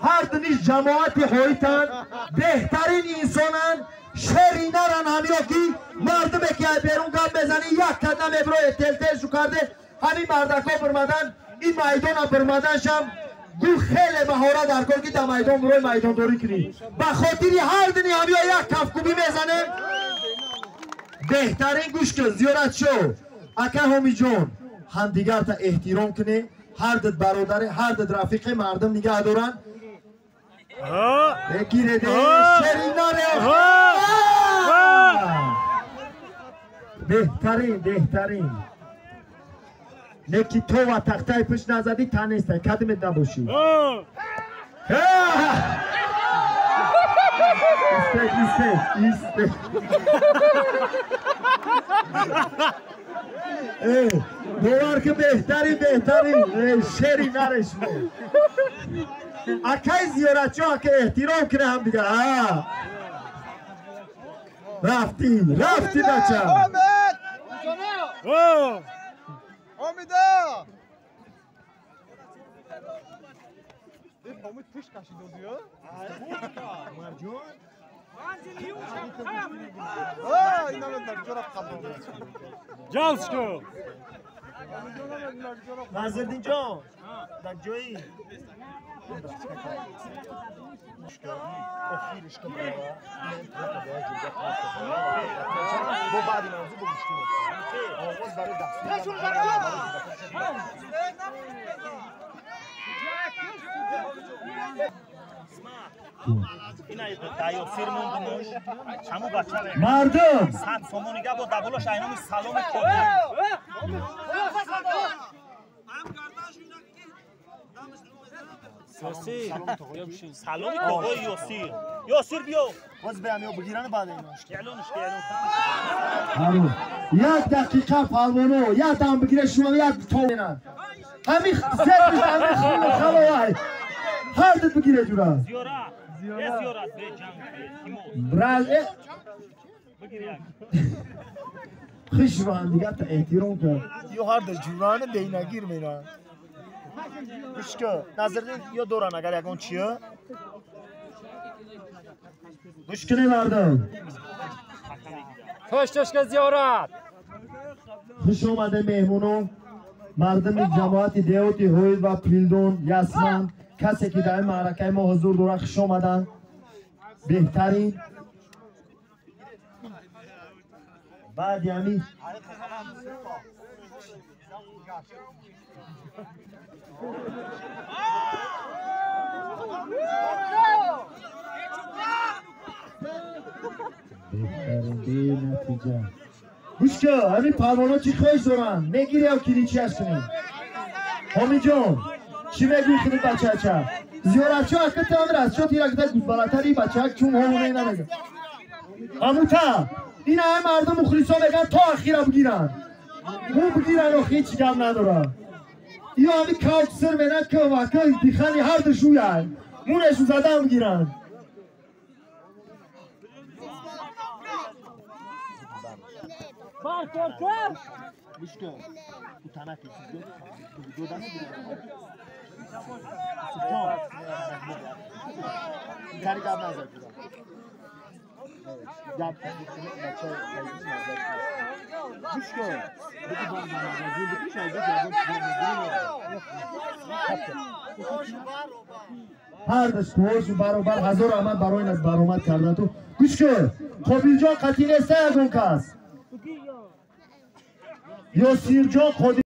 هر دنیش جماعت هایتن بهترین انسانن شرینرن همیا کی مردم که بیرون گام بزنی یک قدم ابروی تل شو کرده همین مردکا برمدن این میدان برمدن شم گو خیلی مهارت در کار که در میدان بروی میدان داری کنی به خاطری هر دنی همیا یک کفکوبی میزنه بهترین گوش کن زیارت شو اکه همی جان هم دیگر تا احترام کنه هر دد برادر هر دد رفیق مردم نگه دارن بگیره ده شریناره بهترین نکی تو و تختای پشت نزدی تنیسته کدمت نباشی ایسته باور که بهترین شری نرش اکای زیارتچی ها که احترام کنه هم دیگه رفتی بچه آمیده این امید پشت کشید دادی مرجون اینا مرجون جالس کو نظردین جان در جایی مردم صد سومونیگه با دبولش اینامی سلام یاسیر سلامی آقای یاسیر بیا باز بیامیو بگیرن بعد اینا گلونش یک دقیقه پروانو یک دم بگیره شما یک تو بینن همین زد همین خون خلوای هر دت بگیره جورا زیارت به جنگ براز بگیر خش با هم دیگه تا احترام کن یو هر در جوران بینگیر میرن گوشکه نظردین یا دوران اگر یکون چیه گوش کنی مردم توش که زیارت خوش اومده مهمونو مردم جماعت دیوتی هوید و پیلدون یاسمن کسی که در معرکه ما حضور داره خوش اومدن بهترین بعد یعنی بهترین نتیجه گوش که همین پروانا چی خواهش دارن میگیری یا کلیچی هستونی همی جان چی میگوی خیلی بچه چه زیارتچی ها که تامر است شد تیرک ده گود بالاتری بچه ها چون همونه نمیگه هموتا این همه مردم مخلیصا میگن تا اخیره بگیرن مو بگیرن و هیچ گم ندارن یا همی کاج سر منه که وقت دیخنی هر دشوی هست مونشو زدن بگیرن گوشکه تو تنکی دو دانه کاری گاب نزد گاب بچه گوشکه بگی بام نمازی بگی شایده هر دستوش برابر هزار آمد برای این برآمد کردن تو گوش که خب اینجا قطعی نیسته یکون کس یاسیر جان خودی